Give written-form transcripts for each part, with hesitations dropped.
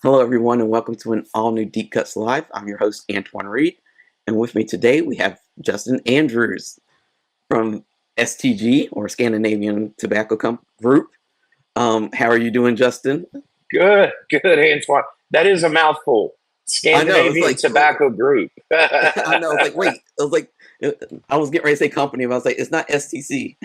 Hello, everyone, and welcome to an all-new Deep Cuts Live. I'm your host, Antoine Reid, and with me today we have Justin Andrews from STG, or Scandinavian Tobacco Group. How are you doing, Justin? Good, Antoine. That is a mouthful. I know, it's Scandinavian like, Tobacco Group. I know, it's like, wait, I was getting ready to say company, but I was like, it's not STC.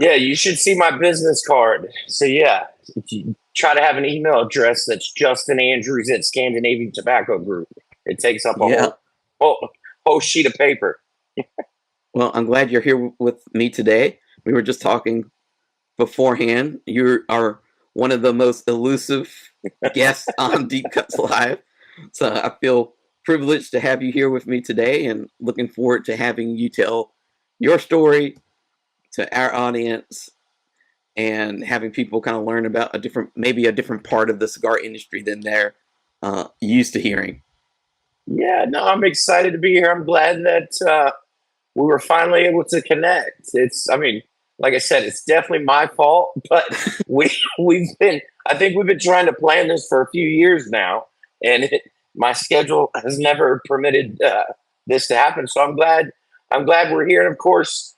Yeah, you should see my business card. So yeah, if you try to have an email address that's Justin Andrews at Scandinavian Tobacco Group. It takes up a Yeah, whole sheet of paper. well, I'm glad you're here with me today. We were just talking beforehand. You are one of the most elusive guests on Deep Cuts Live. So I feel privileged to have you here with me today and looking forward to having you tell your story to our audience and having people kind of learn about maybe a different part of the cigar industry than they're used to hearing. Yeah, no, I'm excited to be here. I'm glad that we were finally able to connect. I mean, like I said, it's definitely my fault, but I think we've been trying to plan this for a few years now, and my schedule has never permitted this to happen. So I'm glad we're here. And of course,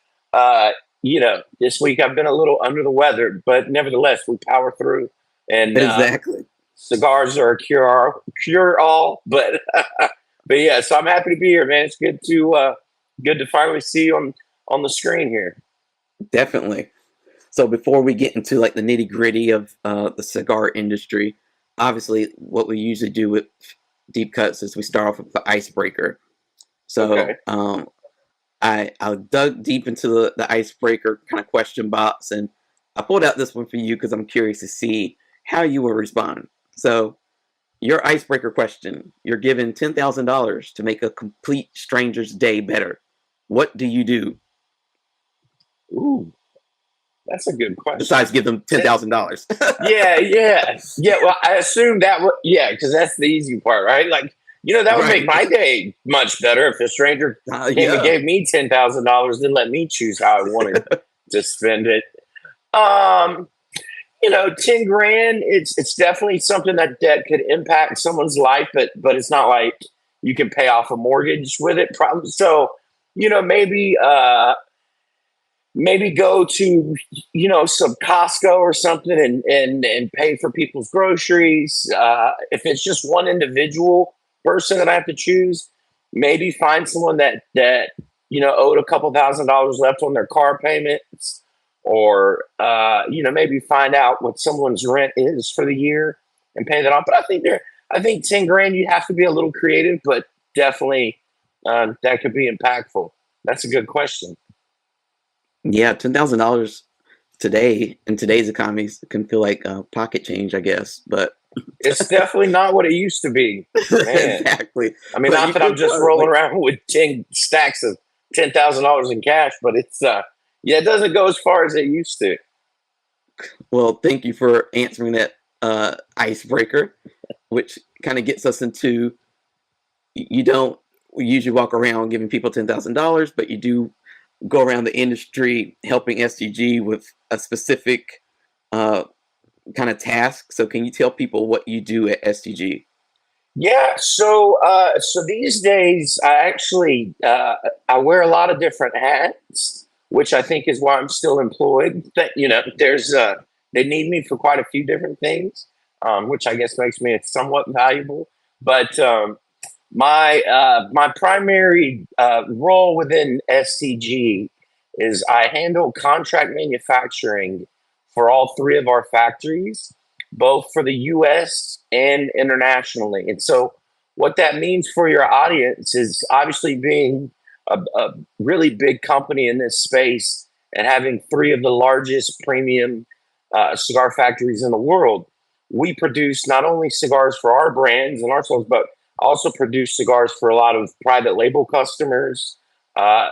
this week I've been a little under the weather, but nevertheless, we power through. And Exactly. cigars are a cure all, but but yeah. So I'm happy to be here, man. It's good to finally see you on the screen here. Definitely. So before we get into like the nitty gritty of the cigar industry, obviously what we usually do with deep cuts is we start off with the icebreaker. So Okay. I dug deep into the icebreaker kind of question box, and I pulled out this one for you because I'm curious to see how you will respond. So your icebreaker question: you're given $10,000 to make a complete stranger's day better. What do you do Ooh, that's a good question. besides give them $10,000? Yeah. Well, I assume that would, yeah, because that's the easy part, right? Like, that would make Right. my day much better if a stranger came and Yeah. gave me $10,000, then let me choose how I wanted to spend it. Um, 10 grand, it's definitely something that could impact someone's life, but it's not like you can pay off a mortgage with it. So, maybe go to some Costco or something and pay for people's groceries. If it's just one individual person that I have to choose, maybe find someone that owed a couple $1,000s left on their car payments, or maybe find out what someone's rent is for the year and pay that off. But I think 10 grand, you have to be a little creative, but definitely that could be impactful. That's a good question. Yeah, $10,000 today in today's economy can feel like pocket change, I guess. But It's definitely not what it used to be, man. exactly. I mean, But not you that I'm feel just good, rolling like, around with 10 stacks of $10,000 in cash, but it's yeah, it doesn't go as far as it used to. well, thank you for answering that icebreaker, which kind of gets us into you don't usually walk around giving people $10,000, but you do go around the industry helping STG with a specific uh, kind of task. So, can you tell people what you do at STG? Yeah, so these days I actually I wear a lot of different hats, which I think is why I'm still employed. That there's they need me for quite a few different things, which I guess makes me somewhat valuable. But my primary role within STG is I handle contract manufacturing for all three of our factories, both for the U.S. and internationally. And so, what that means for your audience is obviously being a really big company in this space and having three of the largest premium cigar factories in the world. We produce not only cigars for our brands and ourselves, but also produce cigars for a lot of private label customers,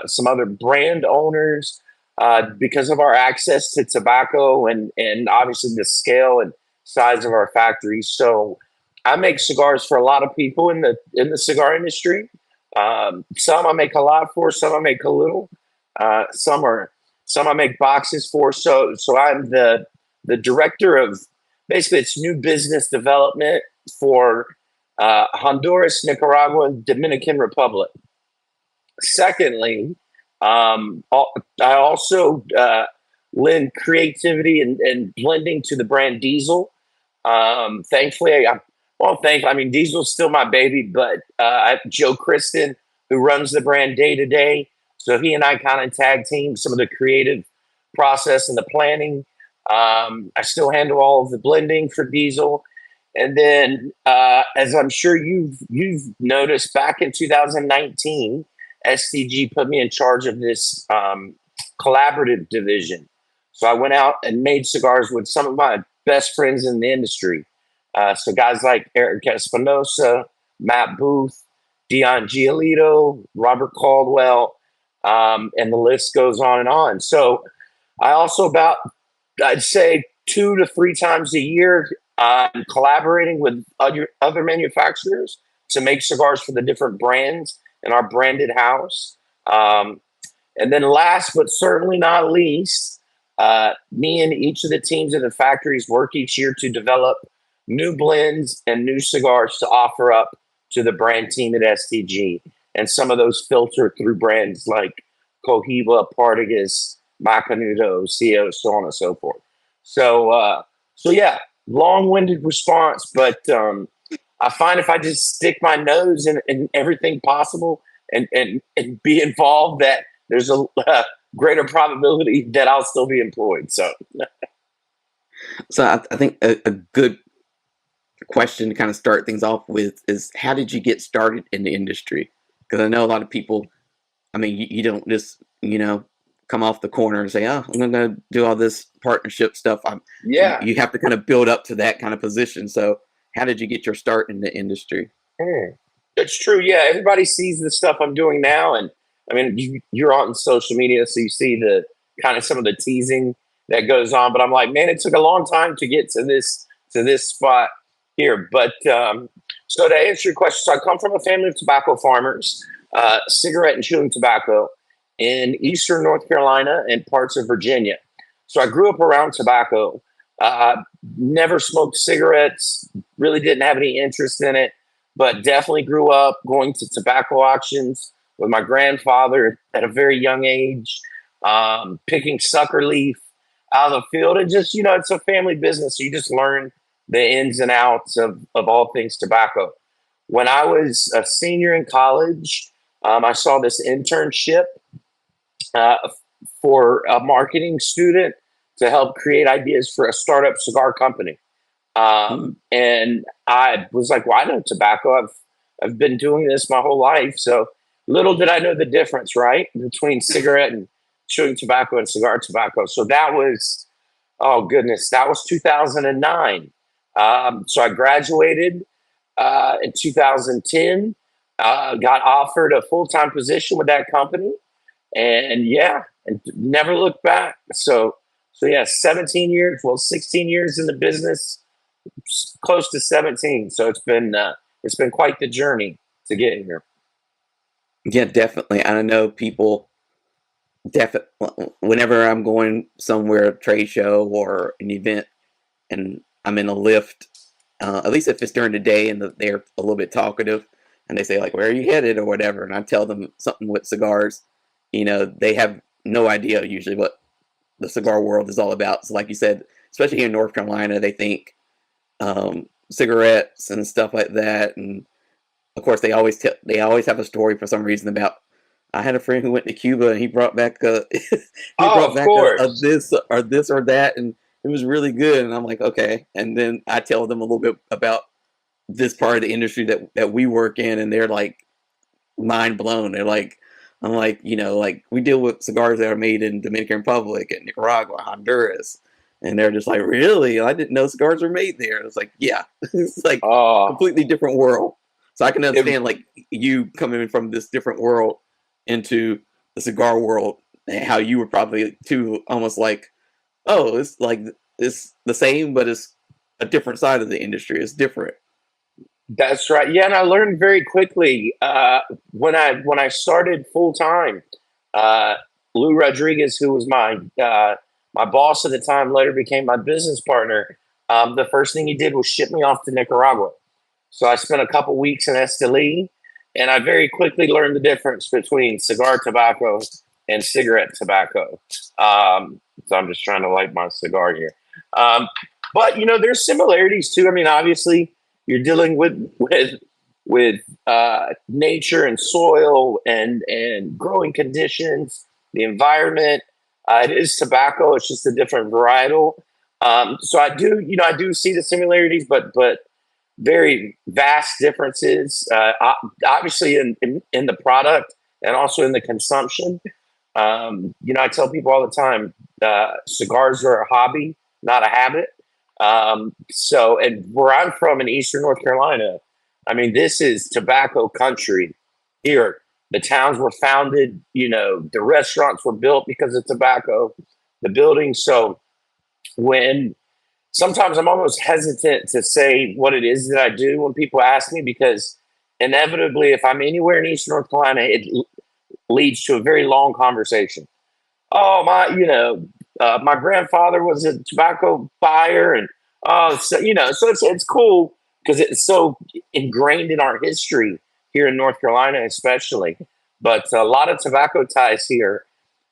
some other brand owners, because of our access to tobacco and obviously the scale and size of our factories. So I make cigars for a lot of people in the cigar industry. Some I make a lot for, some I make a little. Some I make boxes for. So I'm the director of, basically it's new business development for Honduras, Nicaragua, and Dominican Republic. Secondly, I also lend creativity and blending to the brand Diesel. Thankfully, I mean, Diesel's still my baby, but I have Joe Kristen, who runs the brand day to day. So he and I kind of tag team some of the creative process and the planning. I still handle all of the blending for Diesel. And then, as I'm sure you've noticed, back in 2019, STG put me in charge of this collaborative division. So I went out and made cigars with some of my best friends in the industry. So guys like Eric Espinosa, Matt Booth, Dion Giolito, Robert Caldwell, and the list goes on and on. So I also I'd say 2 to 3 times a year, I'm collaborating with other manufacturers to make cigars for the different brands in our branded house. And then last but certainly not least, me and each of the teams in the factories work each year to develop new blends and new cigars to offer up to the brand team at STG. And some of those filter through brands like Cohiba, Partagas, Macanudo, CO, so on and so forth. So yeah, long-winded response, but I find if I just stick my nose in everything possible and be involved, that there's a greater probability that I'll still be employed. So I think a good question to kind of start things off with is, how did you get started in the industry? Because I know a lot of people, I mean, you don't just, come off the corner and say, oh, I'm going to do all this partnership stuff. yeah. You have to kind of build up to that kind of position. So how did you get your start in the industry? That's true. Yeah, everybody sees the stuff I'm doing now, and I mean, you're on social media, so you see the kind of some of the teasing that goes on. But I'm like, man, it took a long time to get to this spot here. But so to answer your question, so I come from a family of tobacco farmers, cigarette and chewing tobacco in eastern North Carolina and parts of Virginia. So I grew up around tobacco. Never smoked cigarettes. Really didn't have any interest in it, but definitely grew up going to tobacco auctions with my grandfather at a very young age, picking sucker leaf out of the field. And just, it's a family business. So you just learn the ins and outs of all things tobacco. When I was a senior in college, I saw this internship for a marketing student to help create ideas for a startup cigar company. And I was like, well, I know tobacco. I've been doing this my whole life. So little did I know the difference, right, between cigarette and chewing tobacco and cigar tobacco. So that was, oh goodness, that was 2009. So I graduated in 2010, got offered a full-time position with that company, and never looked back. So yeah, 17 years, 16 years in the business, close to 17. So it's been quite the journey to get here. Yeah, definitely. I know people whenever I'm going somewhere, a trade show or an event, and I'm in a lift, at least if it's during the day and they're a little bit talkative and they say like, where are you headed or whatever, and I tell them something with cigars, they have no idea usually what the cigar world is all about. So like you said, especially here in North Carolina, they think cigarettes and stuff like that. And of course, they always have a story for some reason about, I had a friend who went to Cuba and he brought back a this or that, and it was really good. And I'm like, okay. And then I tell them a little bit about this part of the industry that we work in, and they're like mind blown. They're like, I'm like, like we deal with cigars that are made in Dominican Republic and Nicaragua, Honduras. And they're just like, really? I didn't know cigars were made there. It's like, yeah, it's like completely different world. So I can understand like you coming from this different world into the cigar world, and how you were probably too almost like, oh, it's like it's the same, but it's a different side of the industry. It's different. That's right. Yeah, and I learned very quickly when I started full time. Lou Rodriguez, who was my boss at the time, later became my business partner. The first thing he did was ship me off to Nicaragua. So I spent a couple weeks in Esteli, and I very quickly learned the difference between cigar tobacco and cigarette tobacco. So I'm just trying to light my cigar here. Um, but there's similarities too. I mean, obviously, you're dealing with nature and soil and growing conditions, the environment. It is tobacco; it's just a different varietal. So I do see the similarities, but very vast differences. Obviously, in the product and also in the consumption. I tell people all the time, cigars are a hobby, not a habit. And where I'm from in Eastern North Carolina, I mean, this is tobacco country here. The towns were founded, the restaurants were built because of tobacco, the buildings. So when sometimes I'm almost hesitant to say what it is that I do when people ask me, because inevitably, if I'm anywhere in Eastern North Carolina, leads to a very long conversation. Oh, my grandfather was a tobacco buyer, and so it's cool because it's so ingrained in our history here in North Carolina, especially. But a lot of tobacco ties here,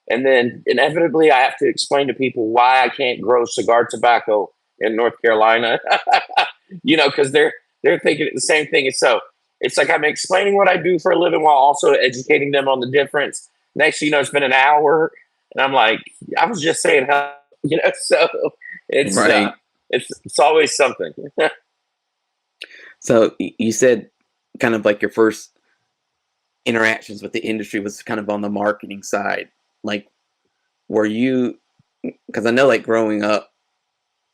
and then inevitably, I have to explain to people why I can't grow cigar tobacco in North Carolina. Because they're thinking the same thing. So it's like I'm explaining what I do for a living while also educating them on the difference. Next, it's been an hour, and I'm like, I was just saying how, So it's Right. it's always something. So you said kind of like your first interactions with the industry was kind of on the marketing side. Like, were you? Because I know, like growing up,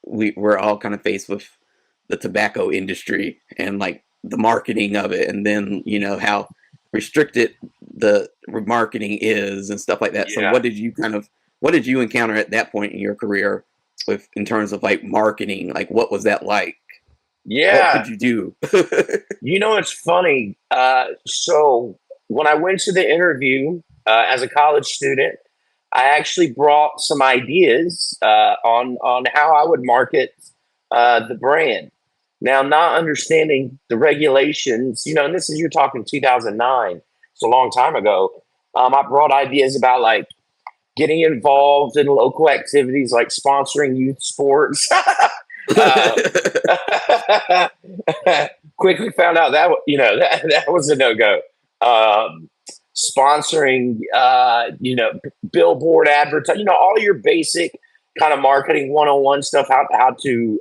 we're all kind of faced with the tobacco industry and like the marketing of it, and then how restricted the marketing is and stuff like that. So Yeah, what did you encounter at that point in your career with in terms of like marketing? Like, what was that like? What yeah. could you do? It's funny. So when I went to the interview as a college student, I actually brought some ideas on how I would market the brand. Now, not understanding the regulations, and this is you're talking 2009, it's a long time ago. I brought ideas about like getting involved in local activities like sponsoring youth sports. uh, quickly found out that that was a no go. Sponsoring, billboard advertising, all your basic kind of marketing 101 stuff, how to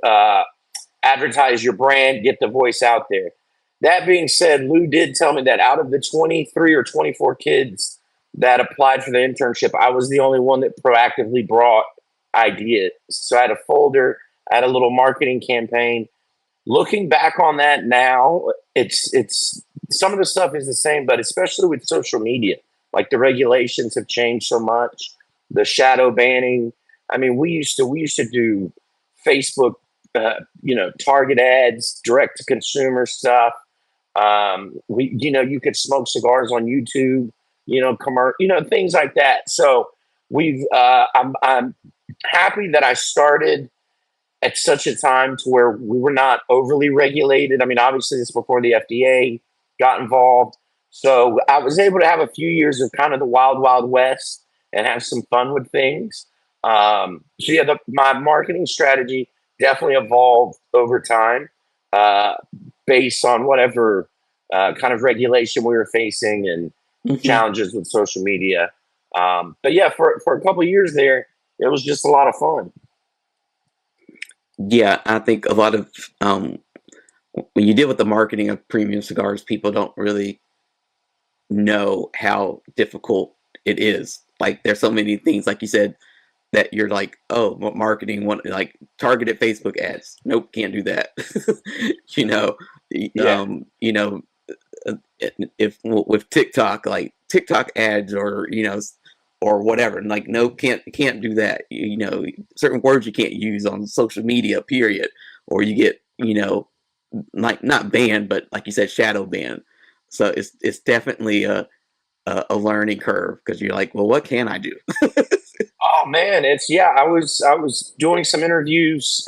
advertise your brand, get the voice out there. That being said, Lou did tell me that out of the 23 or 24 kids that applied for the internship, I was the only one that proactively brought ideas. So I had a folder, I had a little marketing campaign. Looking back on that now, it's some of the stuff is the same, but especially with social media, like the regulations have changed so much. The shadow banning. I mean, we used to do Facebook, target ads, direct to consumer stuff. You could smoke cigars on YouTube, things like that. So I'm happy that I started at such a time to where we were not overly regulated. I mean, obviously, this is before the FDA got involved. So I was able to have a few years of kind of the wild, wild west and have some fun with things. My marketing strategy definitely evolved over time uh, based on whatever kind of regulation we were facing and Mhm. challenges with social media. But yeah, for a couple of years there, it was just a lot of fun. Yeah, I think a lot of when you deal with the marketing of premium cigars, people don't really know how difficult it is. Like, there's so many things, like you said, that you're like, oh, what marketing, one like targeted Facebook ads. Nope, can't do that. you know, Yeah. you know, if with TikTok, like TikTok ads, or or whatever, and like, no, can't do that. Certain words you can't use on social media, period, or you get like not banned, but like you said, shadow banned. So it's definitely a learning curve because you're like, well, what can I do? Oh man, it's yeah. I was doing some interviews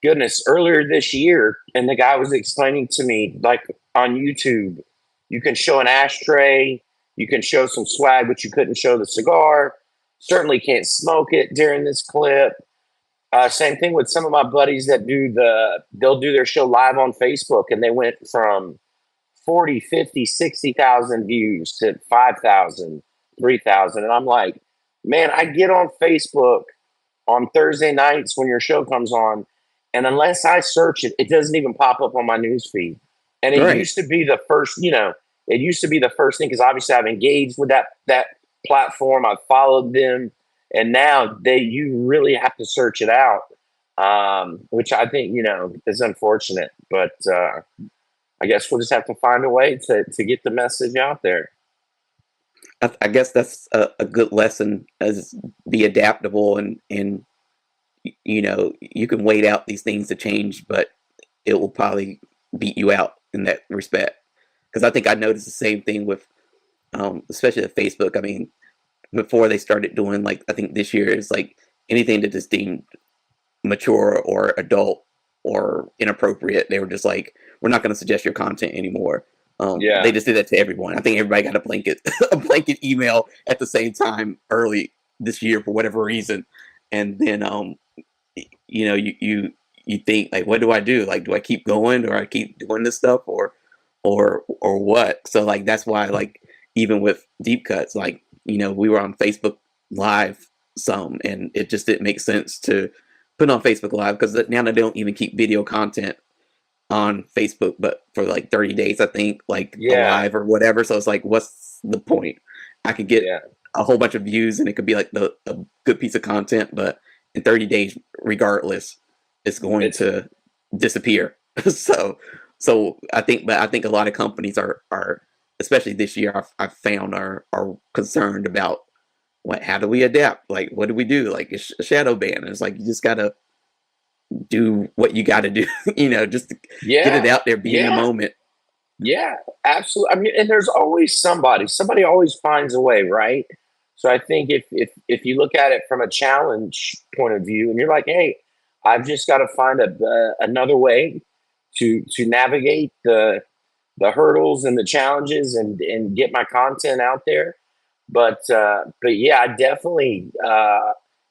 goodness, earlier this year, and the guy was explaining to me, like on YouTube, you can show an ashtray, you can show some swag, but you couldn't show the cigar. Certainly can't smoke it during this clip. Same thing with some of my buddies that they'll do their show live on Facebook, and they went from 40, 50, 60,000 views to 5,000, 3,000. And I'm like, man, I get on Facebook on Thursday nights when your show comes on, and unless I search it, it doesn't even pop up on my news feed. And it Right. used to be the first, it used to be the first thing because obviously I've engaged with that platform, I've followed them, and now you really have to search it out, which I think is unfortunate. But I guess we'll just have to find a way to get the message out there. I guess that's a good lesson, as be adaptable, and you can wait out these things to change, but it will probably beat you out in that respect. Because I think I noticed the same thing with, especially the Facebook. I mean, before they started doing, like, I think this year is like anything that is deemed mature or adult or inappropriate, they were just like, we're not going to suggest your content anymore. Yeah. They just did that to everyone. I think everybody got a blanket email at the same time early this year for whatever reason, and then you think, like, what do I do? Like, do I keep going, or I keep doing this stuff, or what? So, like, that's why, like, even with deep cuts, like, we were on Facebook Live some, and it just didn't make sense to put on Facebook Live, because now they don't even keep video content on Facebook, but for like 30 days, I think, like, live or whatever. So it's like, what's the point? I could get a whole bunch of views, and it could be like a good piece of content, but in 30 days, regardless, it's going to disappear. so I think a lot of companies are especially this year, I've found are concerned about, how do we adapt? Like, what do we do? Like, it's a shadow ban. And it's like, you just gotta do what you gotta do, just to get it out there, be in the moment. Yeah, absolutely. I mean, and there's always somebody always finds a way, right? So I think if you look at it from a challenge point of view, and you're like, hey, I've just got to find another way to navigate the hurdles and the challenges, and get my content out there. But yeah, I definitely,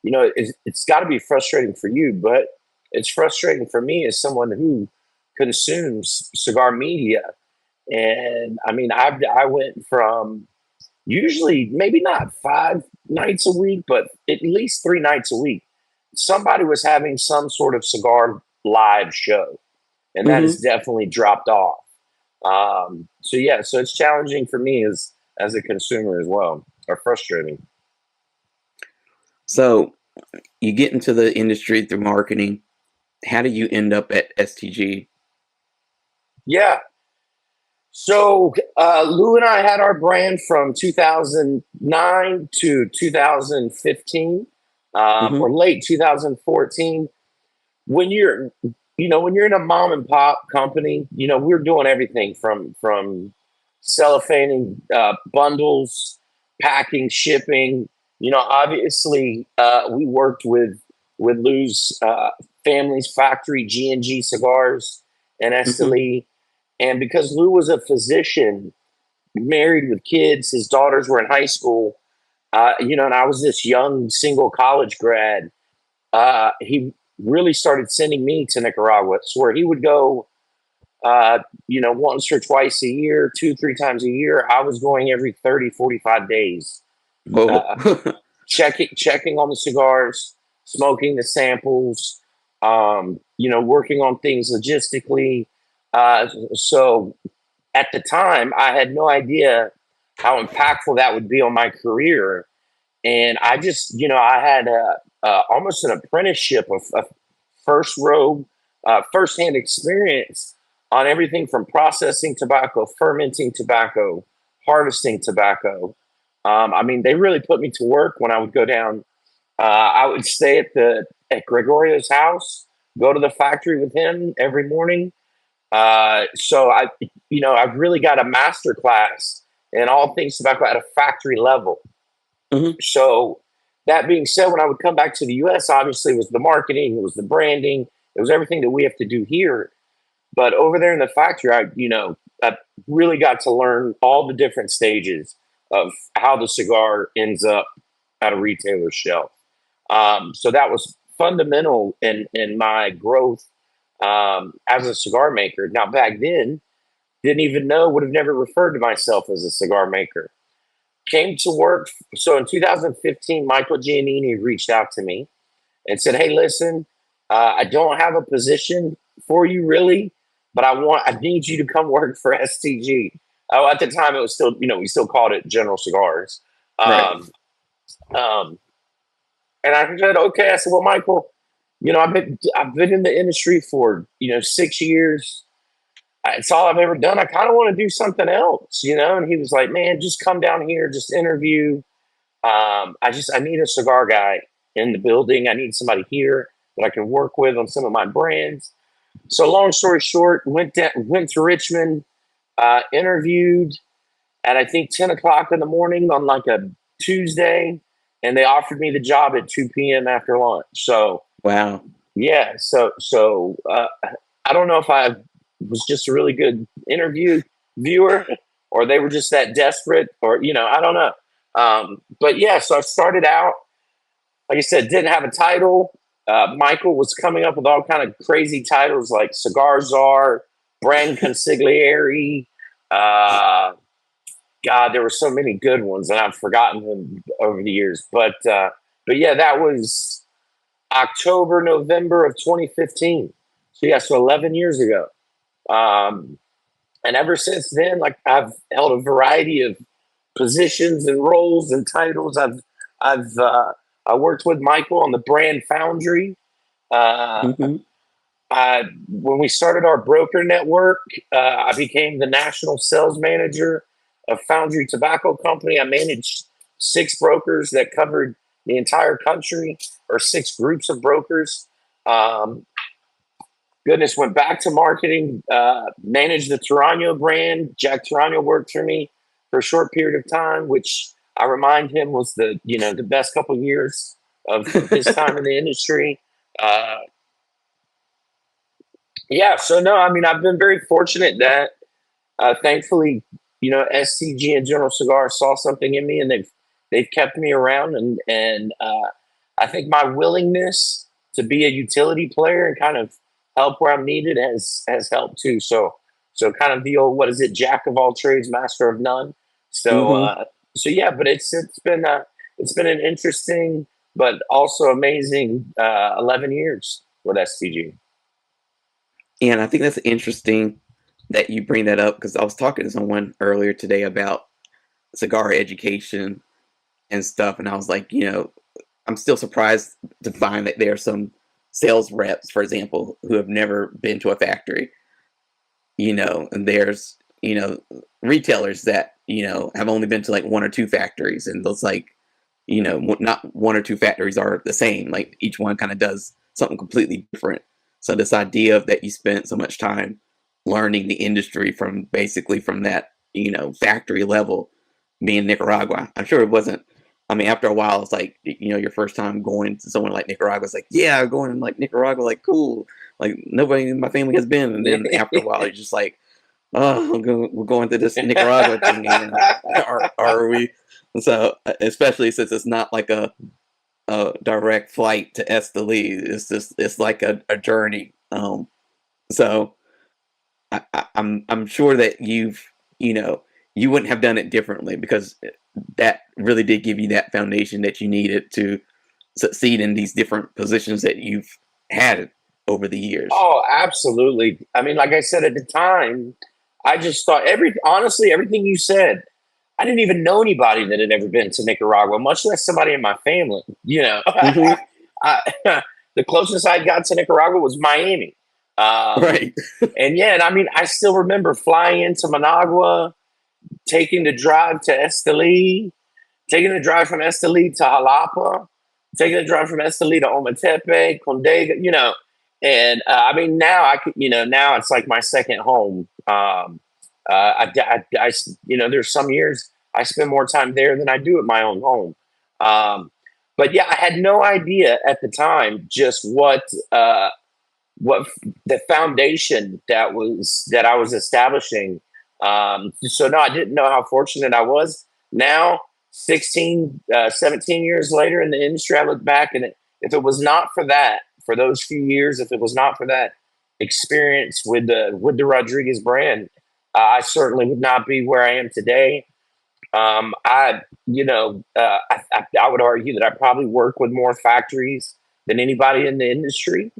it's got to be frustrating for you, but it's frustrating for me as someone who consumes cigar media. And I mean, I went from usually maybe not 5 nights a week, but at least 3 nights a week, somebody was having some sort of cigar live show, and that has definitely dropped off. So yeah, so it's challenging for me as a consumer as well, or frustrating. So you get into the industry through marketing. How do you end up at STG? Yeah. So Lou and I had our brand from 2009 to 2015, or late 2014. When you're in a mom and pop company, we're doing everything from cellophaning bundles, packing, shipping. Obviously, we worked with Lou's family's factory, G&G Cigars, and Esteli. And because Lou was a physician, married with kids, his daughters were in high school, and I was this young single college grad, he really started sending me to Nicaragua. So where he would go, once or twice a year, 2-3 times a year, I was going every 30, 45 days, checking on the cigars, smoking the samples, working on things logistically. So at the time, I had no idea how impactful that would be on my career. And I just, I had almost an apprenticeship of firsthand experience on everything from processing tobacco, fermenting tobacco, harvesting tobacco. I mean, they really put me to work when I would go down. I would stay at Gregorio's house, go to the factory with him every morning. So I've really got a master class in all things tobacco at a factory level. So that being said, when I would come back to the U.S., obviously it was the marketing, it was the branding, It was everything that we have to do here. But over there in the factory, I really got to learn all the different stages of how the cigar ends up at a retailer's shelf. So that was fundamental in my growth as a cigar maker. Now, back then, didn't even know, would have never referred to myself as a cigar maker. Came to work. So in 2015, Michael Giannini reached out to me and said, "Hey, listen, I don't have a position for you really, but I need you to come work for STG." Oh, at the time, it was still, we still called it General Cigars. Right. Um, um, and I said, "Okay." I said, "Well, Michael, I've been in the industry for 6 years. It's all I've ever done. I kind of want to do something else." And he was like, "Man, just come down here, just interview. I need a cigar guy in the building. I need somebody here that I can work with on some of my brands." So long story short, went to Richmond, interviewed at I think 10 o'clock in the morning on like a Tuesday, and they offered me the job at 2 p.m. after lunch. So Wow. yeah, so I don't know if I was just a really good interview viewer, or they were just that desperate, or I don't know. But yeah, so I started out, like I said, didn't have a title. Michael was coming up with all kind of crazy titles like Cigar Czar, Brand Consigliere. God, there were so many good ones, and I've forgotten them over the years. But yeah, that was October, November of 2015. So yeah, so 11 years ago. Um, and ever since then, like I've held a variety of positions and roles and titles. I worked with Michael on the brand Foundry. Uh, Hmm. when we started our broker network, I became the national sales manager of Foundry Tobacco Company. I managed 6 brokers that covered the entire country, or 6 groups of brokers. Um, Goodness, went back to marketing, managed the Tarano brand. Jack Tarano worked for me for a short period of time, which I remind him was the best couple of years of his time in the industry. Uh, yeah, so no, I mean I've been very fortunate that thankfully STG and General Cigar saw something in me, and they've kept me around, and I think my willingness to be a utility player and kind of help where I'm needed has helped too. So kind of the old, what is it, jack of all trades, master of none. So Hmm. so yeah, but it's been an interesting but also amazing 11 years with STG. And I think that's interesting that you bring that up because I was talking to someone earlier today about cigar education and stuff, and I was like, I'm still surprised to find that there are some sales reps, for example, who have never been to a factory, and there's, retailers that, have only been to like 1 or 2 factories, and those like, not 1 or 2 factories are the same. Like each one kind of does something completely different. So this idea of that you spent so much time learning the industry from basically from that, factory level, being Nicaragua. I'm sure it wasn't. I mean, after a while, it's like your first time going to somewhere like Nicaragua. It's like, yeah, going in like Nicaragua, like cool. Like nobody in my family has been, and then after a while, you're just like, oh, we're going to this Nicaragua thing again. Are we? So, especially since it's not like a direct flight to Esteli, it's like a journey. So I'm sure that you wouldn't have done it differently because that really did give you that foundation that you needed to succeed in these different positions that you've had over the years. Oh, absolutely. I mean, like I said at the time, I just thought honestly, everything you said, I didn't even know anybody that had ever been to Nicaragua, much less somebody in my family. Hmm. I, the closest I got to Nicaragua was Miami. Um, Right. and yeah, and I mean, I still remember flying into Managua, taking the drive to Esteli, taking the drive from Esteli to Jalapa, taking the drive from Esteli to Ometepe, Condega. And I mean, now now it's like my second home. There's some years I spend more time there than I do at my own home. Um, but yeah, I had no idea at the time just what what the foundation that I was establishing. So no, I didn't know how fortunate I was. Now, 16, 17 years later in the industry, I look back and if it was not for that, for those few years, if it was not for that experience with the Rodriguez brand, I certainly would not be where I am today. I, I would argue that I probably work with more factories than anybody in the industry,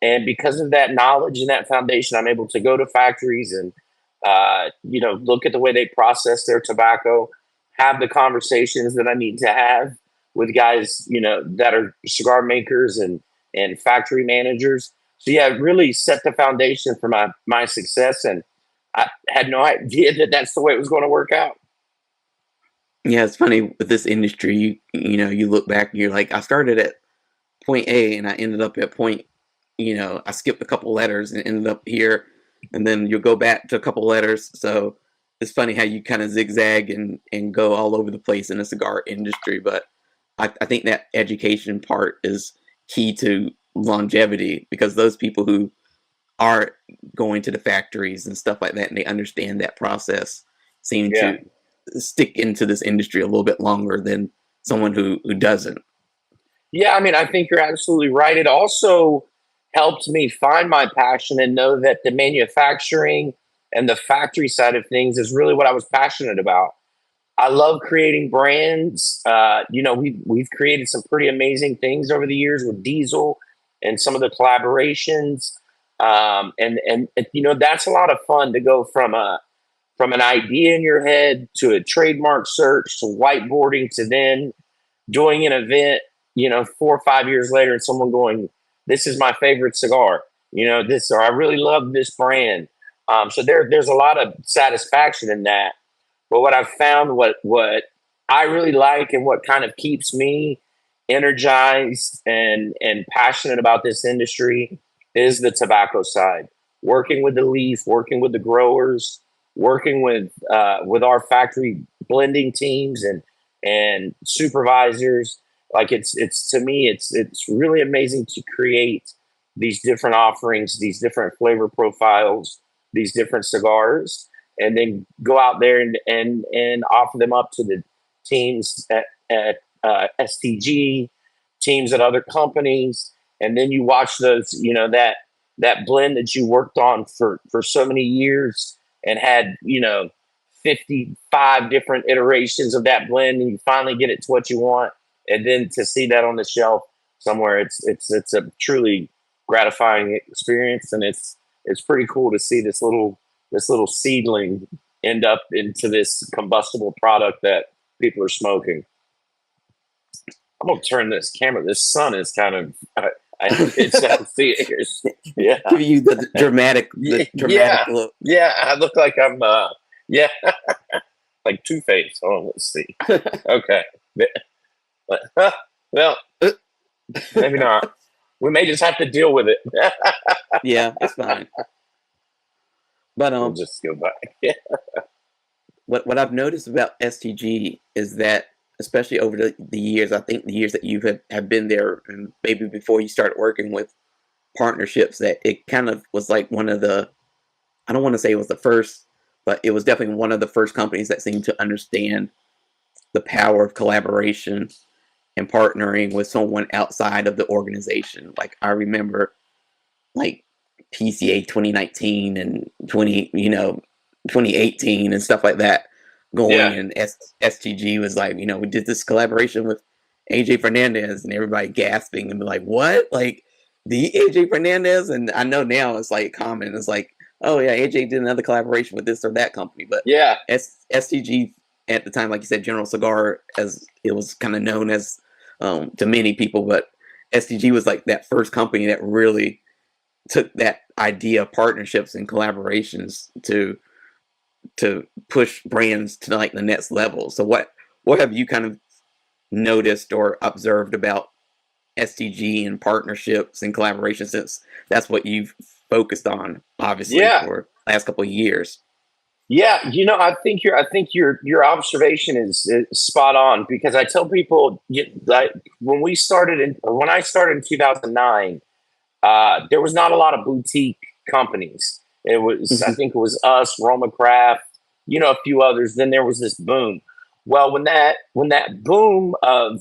and because of that knowledge and that foundation, I'm able to go to factories and, look at the way they process their tobacco, have the conversations that I need to have with guys, that are cigar makers and factory managers. So yeah, it really set the foundation for my success, and I had no idea that that's the way it was going to work out. Yeah, it's funny with this industry. You look back and you're like, I started at point A and I ended up at point. I skipped a couple letters and ended up here, and then you'll go back to a couple letters. So it's funny how you kind of zigzag and go all over the place in the cigar industry. But I think that education part is key to longevity, because those people who are going to the factories and stuff like that and they understand that process seem Yeah. to stick into this industry a little bit longer than someone who doesn't. Yeah, I mean, I think you're absolutely right. It also helped me find my passion and know that the manufacturing and the factory side of things is really what I was passionate about. I love creating brands. We've created some pretty amazing things over the years with Diesel and some of the collaborations. That's a lot of fun to go from an idea in your head to a trademark search to whiteboarding to then doing an event, 4 or 5 years later, and someone going, "This is my favorite cigar," this, or "I really love this brand." So there's a lot of satisfaction in that. But what I've found, what I really like, and what kind of keeps me energized and passionate about this industry is the tobacco side. Working with the leaf, working with the growers, working with our factory blending teams and supervisors. Like it's to me, it's really amazing to create these different offerings, these different flavor profiles, these different cigars, and then go out there and offer them up to the teams at STG, teams at other companies, and then you watch those, that blend that you worked on for so many years and had 55 different iterations of that blend, and you finally get it to what you want, and then to see that on the shelf somewhere, it's a truly gratifying experience, and it's pretty cool to see this little seedling end up into this combustible product that people are smoking. I'm gonna turn this camera. This sun is kind of. I it's see it here. Yeah, Give you the dramatic yeah, look. yeah. I look like I'm. Yeah, like Two-Face. Oh, let's see. Okay. Well, maybe not. We may just have to deal with it. Yeah, it's fine. But We'll just go back. Yeah. what I've noticed about STG is that, especially over the years, I think the years that you have been there, and maybe before you started working with partnerships, that it kind of was like one of the, I don't want to say it was the first, but it was definitely one of the first companies that seemed to understand the power of collaboration and partnering with someone outside of the organization. Like I remember, like PCA 2019 and 2018 and stuff like that going, Yeah. and STG was like, we did this collaboration with AJ Fernandez, and everybody gasping and be like, what? Like the AJ Fernandez? And I know now it's like common. It's like, oh yeah, AJ did another collaboration with this or that company. But Yeah. STG at the time, like you said, General Cigar, as it was kind of known as to many people, but STG was like that first company that really took that idea of partnerships and collaborations to push brands to like the next level. So what have you kind of noticed or observed about STG and partnerships and collaborations, since that's what you've focused on, obviously, Yeah. for the last couple of years? Yeah, I think your observation is spot on, because I tell people, like when I started in 2009, there was not a lot of boutique companies. It was, I Hmm. think it was us, Roma Craft, a few others. Then there was this boom. Well, when that boom of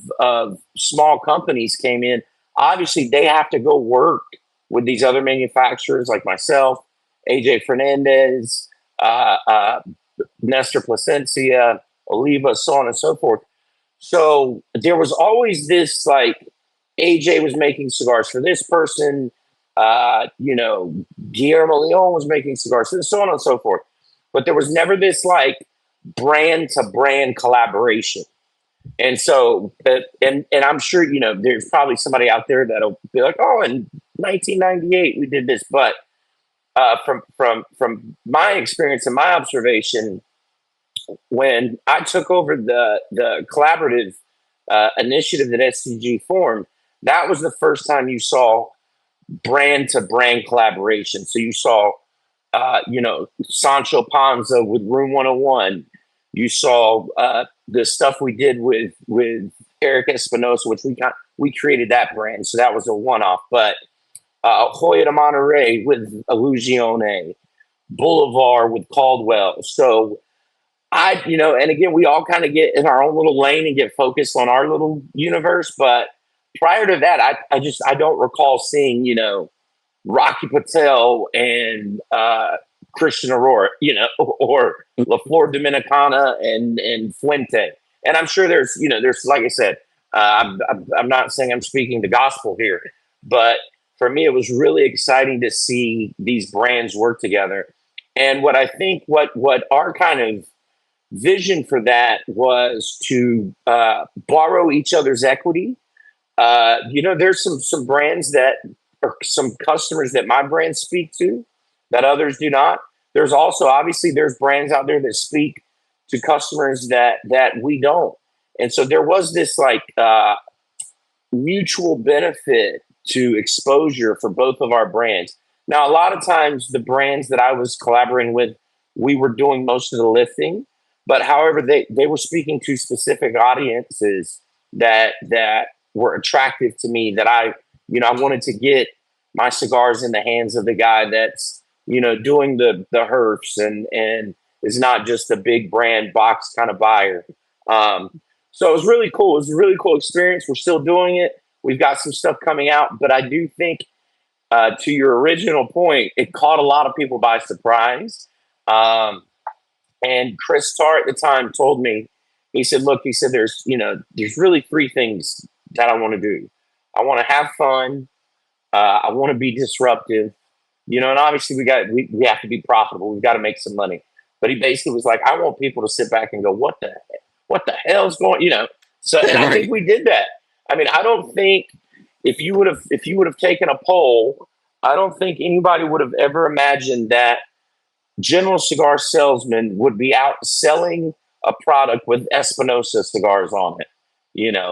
small companies came in, obviously they have to go work with these other manufacturers like myself, AJ Fernandez, uh, uh, Nestor Placencia, Oliva, so on and so forth. So there was always this like AJ was making cigars for this person, Guillermo Leon was making cigars, so on and so forth. But there was never this like brand to brand collaboration. And so, and I'm sure there's probably somebody out there that'll be like, "Oh, in 1998 we did this," but from my experience and my observation, when I took over the collaborative initiative that STG formed, that was the first time you saw brand to brand collaboration. So you saw, Sancho Panza with Room 101. You saw the stuff we did with Eric Espinosa, which we created that brand. So that was a one off. But Hoya de Monterrey with Illusione, Boulevard with Caldwell. So and again, we all kind of get in our own little lane and get focused on our little universe. But prior to that, I don't recall seeing, Rocky Patel and Christian Aurora, or La Flor Dominicana and Fuente. And I'm sure there's like I said, I'm not saying I'm speaking the gospel here, but for me, it was really exciting to see these brands work together. And what I think, what our kind of vision for that was to borrow each other's equity. There's some brands that or some customers that my brands speak to that others do not. There's also obviously there's brands out there that speak to customers that we don't. And so there was this like mutual benefit to exposure for both of our brands. Now, a lot of times the brands that I was collaborating with, we were doing most of the lifting, but however, they were speaking to specific audiences that were attractive to me that I wanted to get my cigars in the hands of the guy that's, doing the herfs and is not just a big brand box kind of buyer. So it was really cool. It was a really cool experience. We're still doing it. We've got some stuff coming out, but I do think, to your original point, it caught a lot of people by surprise. And Chris Tarr at the time told me, he said, "Look, he said, there's really three things that I want to do. I want to have fun. I want to be disruptive, and obviously we have to be profitable. We've got to make some money." But he basically was like, "I want people to sit back and go, what the hell's going, So, and I think Right. we did that. I mean, I don't think if you would have taken a poll, I don't think anybody would have ever imagined that General Cigar Salesman would be out selling a product with Espinosa cigars on it,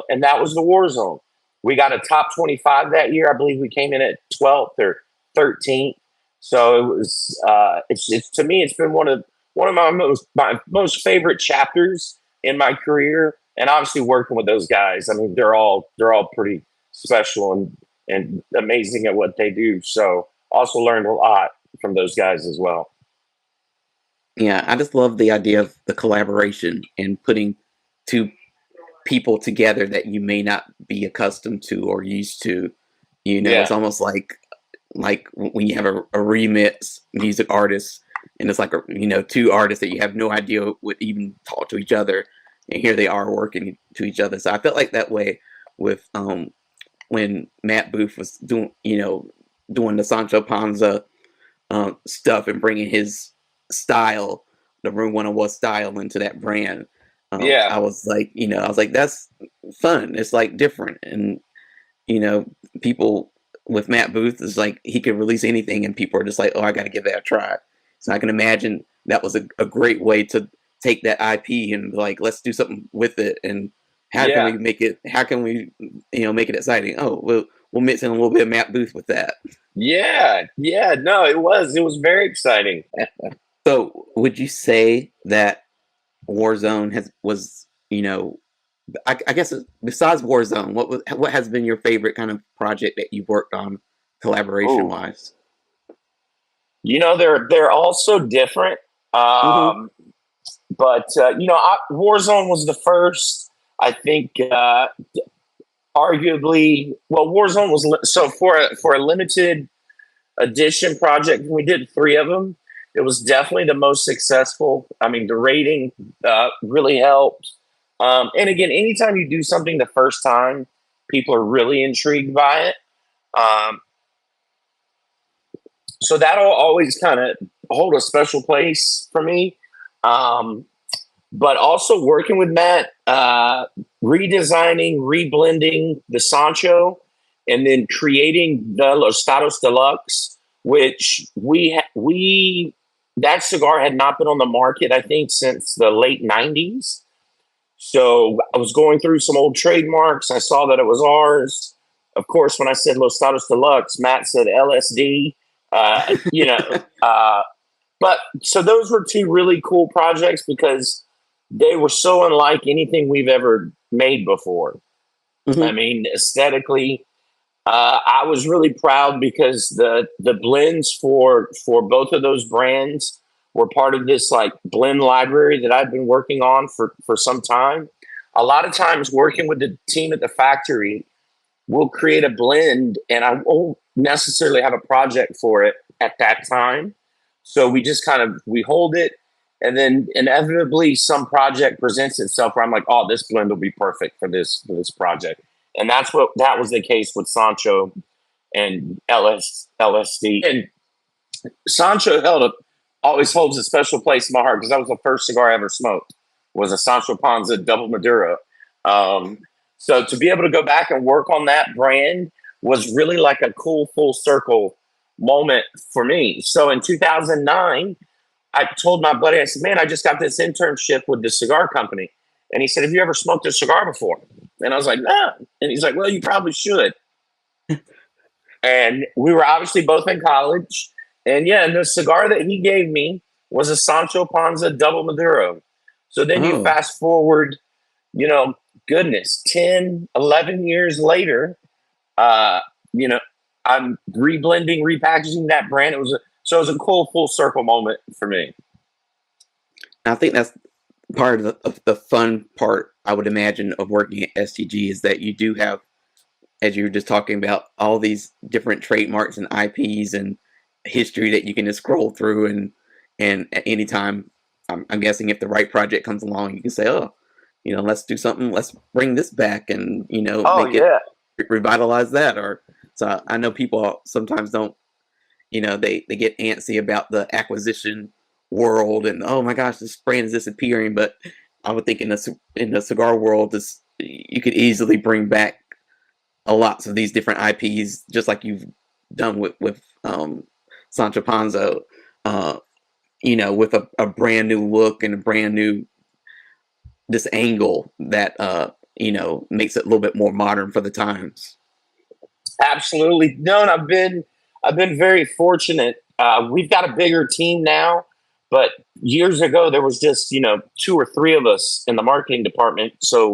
and that was the war zone. We got a top 25 that year. I believe we came in at 12th or 13th. So it was, it's to me, it's been one of my most favorite chapters in my career. And obviously working with those guys, I mean, they're all pretty special and amazing at what they do. So also learned a lot from those guys as well. Yeah, I just love the idea of the collaboration and putting two people together that you may not be accustomed to or used to. Yeah. It's almost like when you have a remix music artist and it's like two artists that you have no idea would even talk to each other, and here they are working to each other. So I felt like that way with when Matt Booth was doing the Sancho Panza stuff and bringing his style, the Room 101 style, into that brand. Yeah. I was like, that's fun. It's like different, and you know, people with Matt Booth is like he could release anything, and people are just like, oh, I got to give that a try. So I can imagine that was a great way to take that IP and like let's do something with it, and how can Yeah. we make it? How can we make it exciting? Oh, we'll mix in a little bit of Matt Booth with that. Yeah. Yeah. No, it was very exciting. So would you say that Warzone was I guess besides Warzone, what has been your favorite kind of project that you've worked on collaboration Oh, wise? they're all so different. Mm-hmm. But Warzone was the first. I think arguably, well, Warzone was so for a limited edition project. We did three of them. It was definitely the most successful. I mean, the rating really helped. And again, anytime you do something the first time, people are really intrigued by it. Um, so that'll always kind of hold a special place for me. Um, but also working with Matt, redesigning, reblending the Sancho, and then creating the Los Stados Deluxe, which we that cigar had not been on the market, I think, since the late '90s. So I was going through some old trademarks. I saw that it was ours. Of course, when I said Los Stados Deluxe, Matt said LSD. Uh, you know, uh, but so those were two really cool projects because they were so unlike anything we've ever made before. I Mm-hmm. mean, aesthetically, I was really proud because the blends for both of those brands were part of this like blend library that I've been working on for some time. A lot of times working with the team at the factory, we'll create a blend and I won't necessarily have a project for it at that time. So we just kind of we hold it and then inevitably some project presents itself where I'm like, oh, this blend will be perfect for this project. And that was the case with Sancho and LSD. And Sancho always holds a special place in my heart because that was the first cigar I ever smoked was a Sancho Panza Double Maduro. Um, so to be able to go back and work on that brand was really like a cool full circle moment for me. So in 2009, I told my buddy, I said, man, I just got this internship with the cigar company. And he said, have you ever smoked a cigar before? And I was like, no. And he's like, well, you probably should. And we were obviously both in college. And yeah, and the cigar that he gave me was a Sancho Panza Double Maduro. So then you Oh, fast forward, goodness, 10, 11 years later, uh, you know, I'm reblending, repackaging that brand. So it was a cool full circle moment for me. I think that's part of the fun part, I would imagine, of working at STG is that you do have, as you were just talking about, all these different trademarks and IPs and history that you can just scroll through, and at any time, I'm guessing if the right project comes along, you can say, oh, let's do something, let's bring this back, and Oh make it yeah. revitalize that. Or so I know people sometimes don't, they get antsy about the acquisition world, and oh my gosh, this brand is disappearing. But I would think in the cigar world, this you could easily bring back a lots of these different IPs, just like you've done with Sancho Panza, uh, with a brand new look and a brand new this angle that makes it a little bit more modern for the times. Absolutely. No, and I've been very fortunate. We've got a bigger team now, but years ago there was just two or three of us in the marketing department, so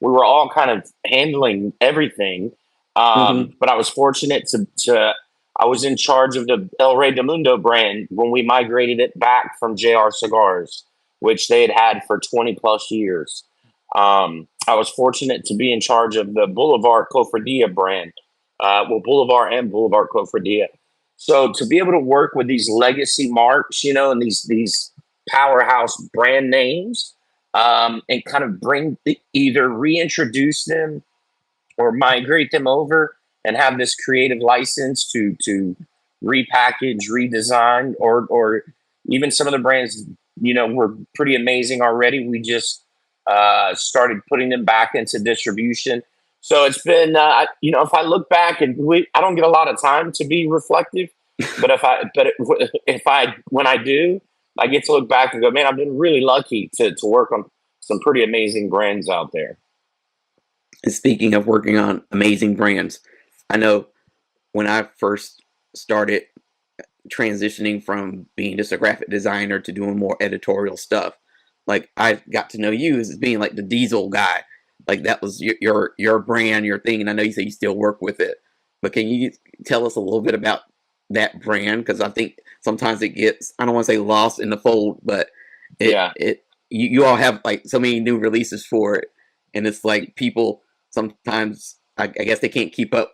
we were all kind of handling everything. Mm-hmm. But I was fortunate to I was in charge of the El Rey de Mundo brand when we migrated it back from JR Cigars, which they had for 20 plus years. I was fortunate to be in charge of the Boulevard Cofradia brand, Boulevard and Boulevard Cofradia. So to be able to work with these legacy marks, and these powerhouse brand names, and kind of either reintroduce them or migrate them over and have this creative license to repackage, redesign, or even some of the brands, were pretty amazing already. We just started putting them back into distribution. So it's been, if I look back and I don't get a lot of time to be reflective, but when I do, I get to look back and go, man, I've been really lucky to work on some pretty amazing brands out there. And speaking of working on amazing brands, I know when I first started transitioning from being just a graphic designer to doing more editorial stuff, like I got to know you as being like the Diesel guy. Like that was your brand, your thing. And I know you say you still work with it, but can you tell us a little bit about that brand? Because I think sometimes it gets, I don't want to say lost in the fold, but Yeah. you all have like so many new releases for it, and it's like people sometimes I guess they can't keep up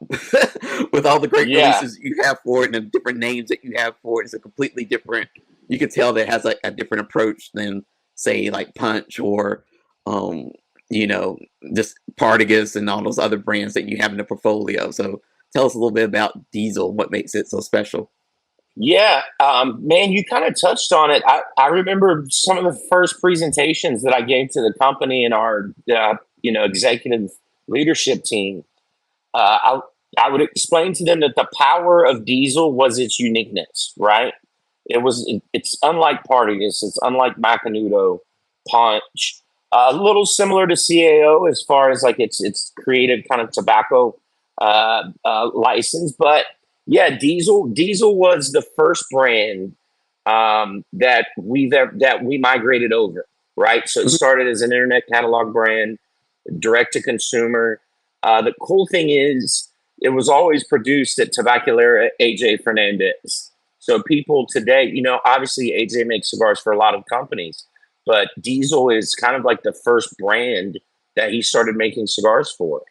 with all the great Yeah. releases you have for it and the different names that you have for it. It's a completely different. You can tell that it has like a different approach than say like Punch or um, you know, just Partagas and all those other brands that you have in the portfolio. So tell us a little bit about Diesel, what makes it so special. Yeah, man, you kind of touched on it. I remember some of the first presentations that I gave to the company and our, executive leadership team. I would explain to them that the power of Diesel was its uniqueness, right? It's unlike Partagas, it's unlike Macanudo, Punch, a little similar to CAO as far as like its creative kind of tobacco license, but yeah, Diesel was the first brand that we migrated over, right? So it Mhm. started as an internet catalog brand, direct to consumer. The cool thing is, it was always produced at Tabacalera AJ Fernandez. So people today, obviously AJ makes cigars for a lot of companies, but Diesel is kind of like the first brand that he started making cigars for,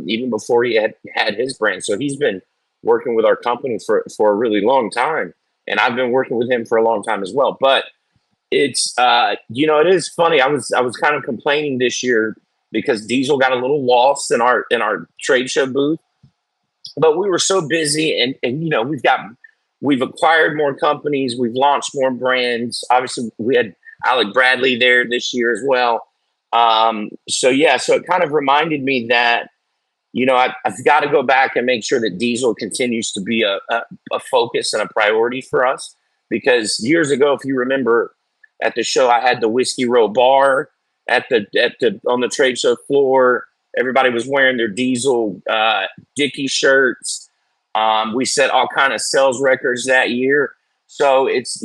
even before he had his brand. So he's been working with our company for a really long time, and I've been working with him for a long time as well. But it's it is funny. I was kind of complaining this year because Diesel got a little lost in our trade show booth, but we were so busy, and we've acquired more companies, we've launched more brands. Obviously, we had Alec Bradley there this year as well. So it kind of reminded me that I've got to go back and make sure that Diesel continues to be a focus and a priority for us. Because years ago, if you remember, at the show, I had the Whiskey Row Bar at the on the trade show floor. Everybody was wearing their Diesel Dickie shirts. We set all kind of sales records that year. So it's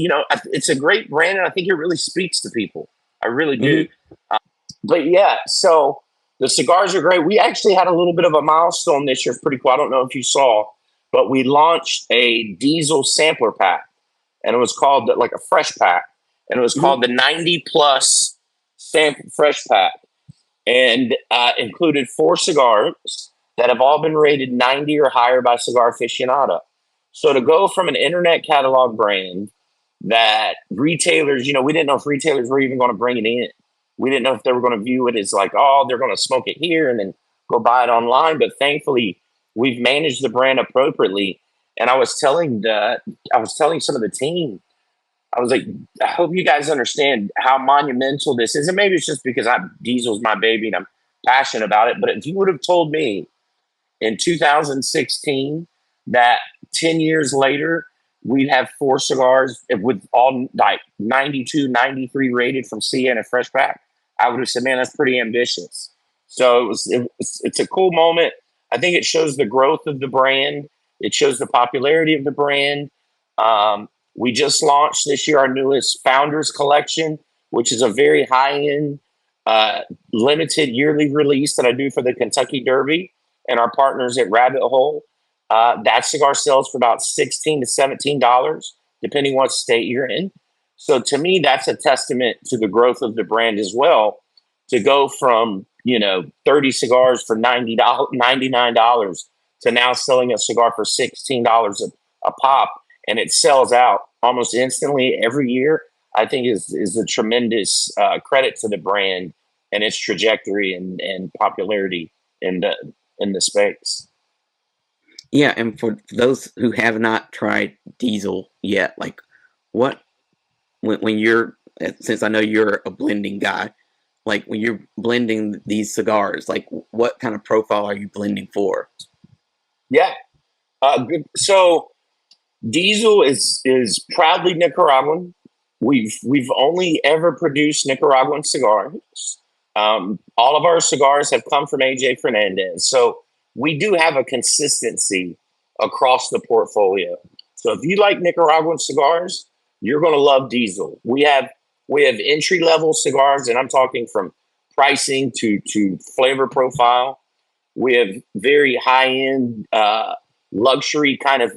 a great brand, and I think it really speaks to people. I really do. Mhm. But yeah, so the cigars are great. We actually had a little bit of a milestone this year. It's pretty cool. I don't know if you saw, but we launched a Diesel sampler pack, and it was called like a fresh pack, and it was Mhm. called the 90 plus sample fresh pack, and included 4 cigars that have all been rated 90 or higher by Cigar Aficionado. So to go from an internet catalog brand that retailers, we didn't know if retailers were even going to bring it in. We didn't know if they were going to view it as like, oh, they're going to smoke it here and then go buy it online. But thankfully, we've managed the brand appropriately. And I was telling some of the team, I was like, I hope you guys understand how monumental this is. And maybe it's just because Diesel's my baby and I'm passionate about it. But if you would have told me in 2016 that 10 years later, we'd have 4 cigars with all like 92, 93 rated from CN and a fresh pack, I would have said, man, that's pretty ambitious. So it's a cool moment. I think it shows the growth of the brand. It shows the popularity of the brand. We just launched this year our newest Founders Collection, which is a very high end, limited yearly release that I do for the Kentucky Derby and our partners at Rabbit Hole. That cigar sells for about $16 to $17, depending what state you're in. So to me, that's a testament to the growth of the brand as well. To go from 30 cigars for $99 to now selling a cigar for $16 a pop, and it sells out almost instantly every year, I think is a tremendous credit to the brand and its trajectory and popularity in the space. Yeah, and for those who have not tried Diesel yet, like what when you're since I know you're a blending guy, like when you're blending these cigars, like what kind of profile are you blending for? Yeah. Good. So Diesel is proudly Nicaraguan. We've only ever produced Nicaraguan cigars. All of our cigars have come from AJ Fernandez, so we do have a consistency across the portfolio. So if you like Nicaraguan cigars, you're going to love Diesel. We have entry level cigars, and I'm talking from pricing to flavor profile. We have very high end luxury kind of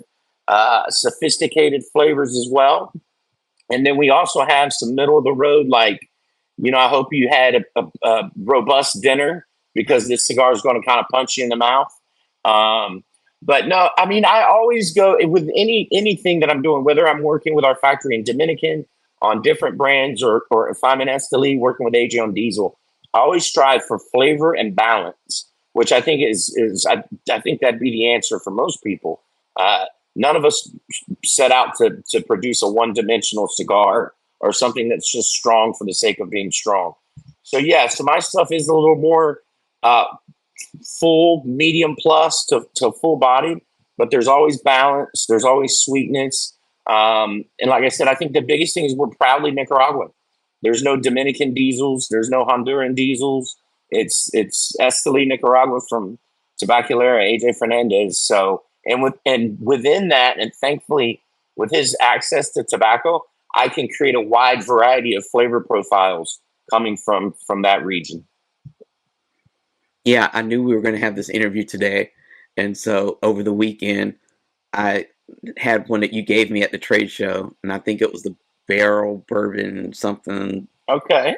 sophisticated flavors as well. And then we also have some middle of the road, like, I hope you had a robust dinner because this cigar is going to kind of punch you in the mouth. Um, but no, I mean, I always go with anything that I'm doing, whether I'm working with our factory in Dominican on different brands, or if I'm in Esteli working with AJ on Diesel. I always strive for flavor and balance, which I think I think that'd be the answer for most people. Uh, None of us set out to produce a one dimensional cigar or something that's just strong for the sake of being strong. So yeah, so my stuff is a little more uh, full, medium plus to full body, but there's always balance. There's always sweetness. And like I said, I think the biggest thing is we're proudly Nicaraguan. There's no Dominican diesels. There's no Honduran diesels. It's Esteli, Nicaragua from Tabacalera, AJ Fernandez. So and within that, and thankfully with his access to tobacco, I can create a wide variety of flavor profiles coming from that region. Yeah, I knew we were going to have this interview today, and so over the weekend, I had one that you gave me at the trade show, and I think it was the barrel bourbon something, Okay.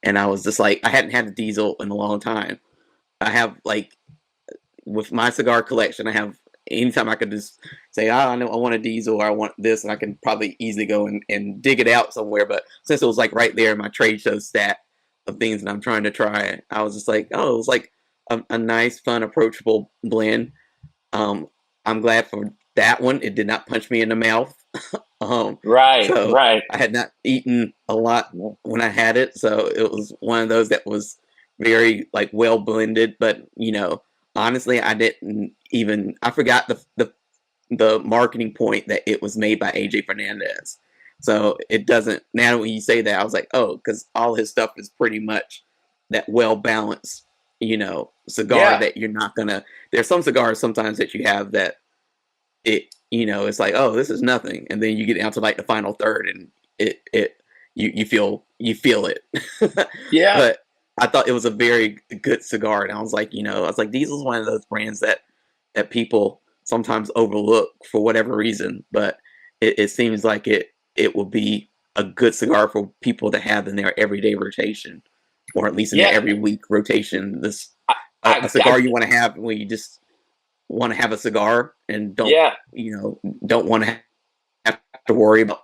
and I was just like, I hadn't had a diesel in a long time. I have like with my cigar collection, I have anytime I could just say, I know I want a diesel or I want this, and I can probably easily go and dig it out somewhere. But since it was like right there in my trade show stat of things that I'm trying to try, I was just like, oh, it was like a nice, fun, approachable blend. Um, I'm glad for that one. It did not punch me in the mouth. Right, So right. I had not eaten a lot when I had it, so it was one of those that was very like well blended. But honestly, I didn't even I forgot the marketing point that it was made by AJ Fernandez. So it doesn't now when you say that I was like, oh, because all his stuff is pretty much that well balanced, cigar Yeah, that you're not gonna. There's some cigars sometimes that you have that it's like, oh, this is nothing, and then you get down to like the final third, and you feel it. yeah. But I thought it was a very good cigar, and I was like, Diesel's one of those brands that people sometimes overlook for whatever reason, but it seems like it will be a good cigar for people to have in their everyday rotation, or at least in their Yeah, every week rotation. This a I, cigar I, you want to have when you just want to have a cigar and yeah, don't want to have to worry about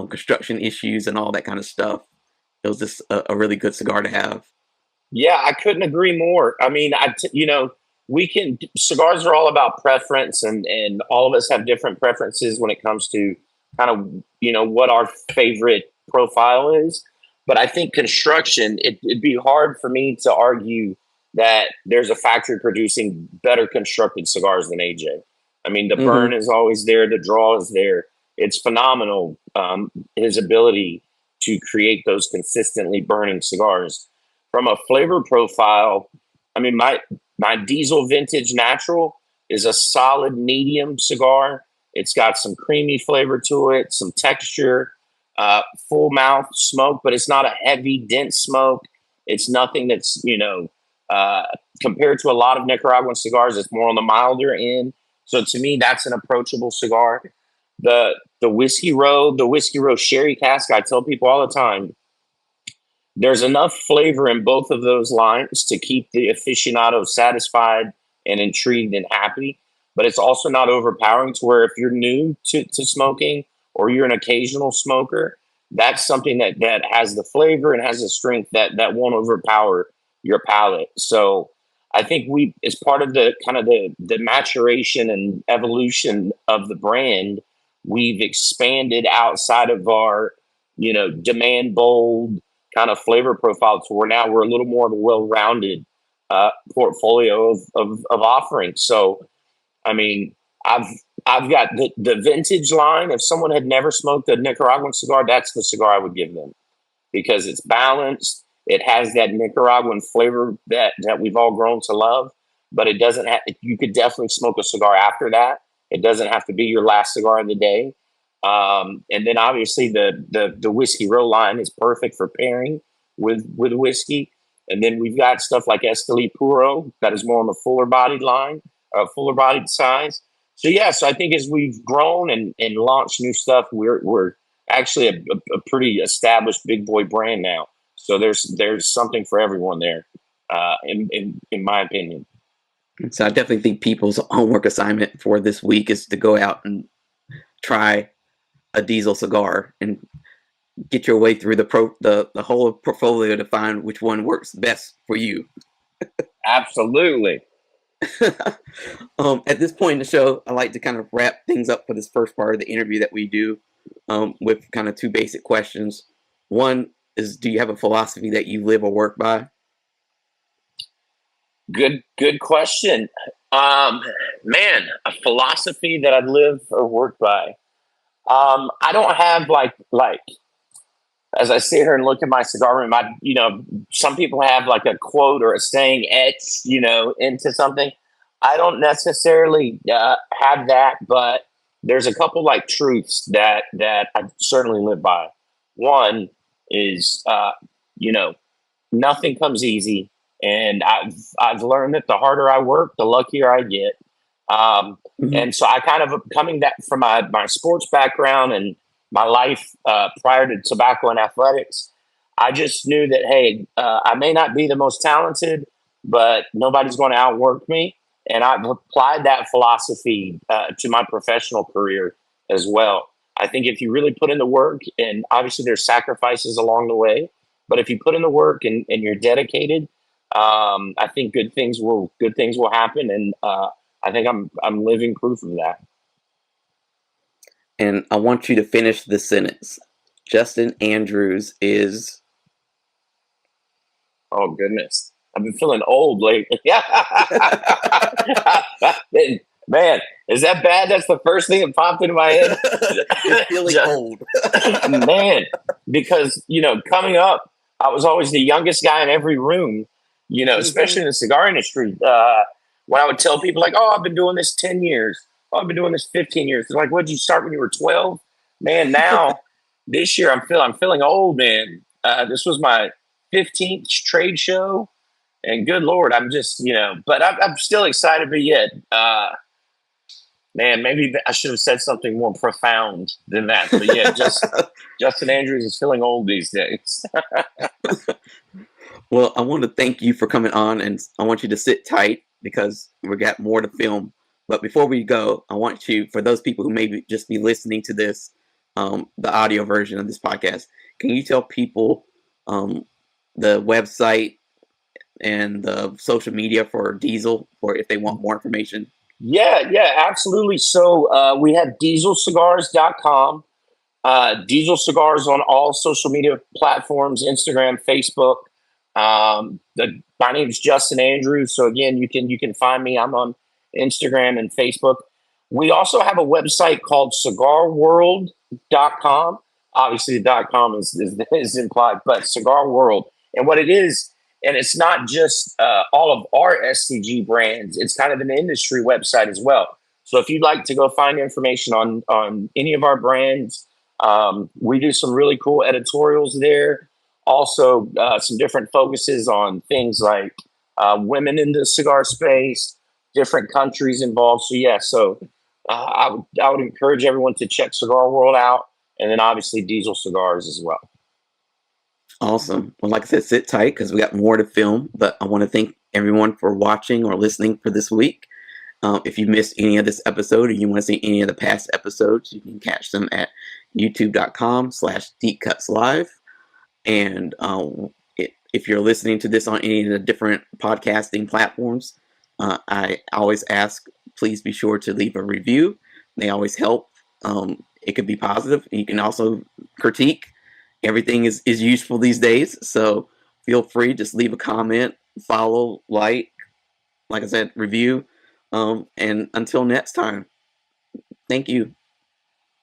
construction issues and all that kind of stuff. It was just a really good cigar to have. yeah. I couldn't agree more. I mean, cigars are all about preference, and all of us have different preferences when it comes to kind of, what our favorite profile is. But I think construction, it'd be hard for me to argue that there's a factory producing better constructed cigars than AJ. I mean, the burn Hmm. is always there, the draw is there. It's phenomenal, his ability to create those consistently burning cigars. From a flavor profile, I mean, my Diesel Vintage Natural is a solid medium cigar. It's got some creamy flavor to it, some texture, full mouth smoke, but it's not a heavy, dense smoke. It's nothing that's, uh, compared to a lot of Nicaraguan cigars, it's more on the milder end. So to me, that's an approachable cigar. The Whiskey Row Sherry Cask, I tell people all the time, there's enough flavor in both of those lines to keep the aficionado satisfied and intrigued and happy. But it's also not overpowering to where if you're new to smoking or you're an occasional smoker, that's something that has the flavor and has the strength that won't overpower your palate. So I think as part of the kind of the maturation and evolution of the brand, we've expanded outside of our, demand bold kind of flavor profile to where now we're a little more of a well-rounded portfolio of offerings. So, I mean, I've I've got the vintage line. If someone had never smoked a Nicaraguan cigar, that's the cigar I would give them because it's balanced. It has that Nicaraguan flavor that we've all grown to love, but it doesn't have. You could definitely smoke a cigar after that. It doesn't have to be your last cigar of the day. And then obviously the whiskey row line is perfect for pairing with whiskey. And then we've got stuff like Esteli Puro that is more on the fuller bodied line, fuller bodied size. so I think as we've grown and launched new stuff, we're actually a pretty established big boy brand now. So there's something for everyone there, in my opinion. So I definitely think people's homework assignment for this week is to go out and try a Diesel cigar and get your way through the whole portfolio to find which one works best for you. Absolutely. At this point in the show, I like to kind of wrap things up for this first part of the interview that we do with kind of two basic questions. One is, do you have a philosophy that you live or work by? Good question. Man, a philosophy that I live or work by. I don't have like as I sit here and look at my cigar room, some people have like a quote or a saying etched, into something. I don't necessarily have that, but there's a couple like truths that I certainly live by. One is, you know, nothing comes easy, and I've learned that the harder I work, the luckier I get. Mm-hmm. And so I kind of coming that from my sports background and my life prior to tobacco and athletics, I just knew that, hey, I may not be the most talented, but nobody's going to outwork me. And I've applied that philosophy to my professional career as well. I think if you really put in the work, and obviously there's sacrifices along the way, but if you put in the work and you're dedicated, I think good things will happen. And I think I'm living proof of that. And I want you to finish the sentence. Justin Andrews is. Oh goodness, I've been feeling old lately. Man, is that bad? That's the first thing that popped into my head. You're feeling old. Man, because coming up, I was always the youngest guy in every room. Especially in the cigar industry. When I would tell people like, "Oh, I've been doing this 10 years. Oh, I've been doing this 15 years." They're like, "What did you start when you were 12?" Man, now this year I'm feeling old, man. This was my 15th trade show, and good Lord, I'm just but I'm still excited. But yet, man, maybe I should have said something more profound than that. But yeah, just Justin Andrews is feeling old these days. Well, I want to thank you for coming on, and I want you to sit tight because we got more to film. But before we go, I want you, for those people who maybe just be listening to this, the audio version of this podcast, can you tell people the website and the social media for Diesel, or if they want more information? Yeah, absolutely. So we have dieselcigars.com. Diesel Cigars on all social media platforms, Instagram, Facebook. My name is Justin Andrews. So again, you can find me. I'm on Instagram and Facebook. We also have a website called cigarworld.com. Obviously, the .com is implied, but Cigar World. And what it is, and it's not just all of our STG brands. It's kind of an industry website as well. So if you'd like to go find information on any of our brands, we do some really cool editorials there. Also, some different focuses on things like women in the cigar space, different countries involved. I would encourage everyone to check Cigar World out, and then obviously Diesel Cigars as well. Awesome. Well, like I said, sit tight because we got more to film. But I want to thank everyone for watching or listening for this week. If you missed any of this episode or you want to see any of the past episodes, you can catch them at youtube.com/deepcutslive. And if you're listening to this on any of the different podcasting platforms, I always ask, please be sure to leave a review. They always help. It could be positive. You can also critique. Everything is useful these days. So feel free, just leave a comment, follow, like I said, review. And until next time, thank you.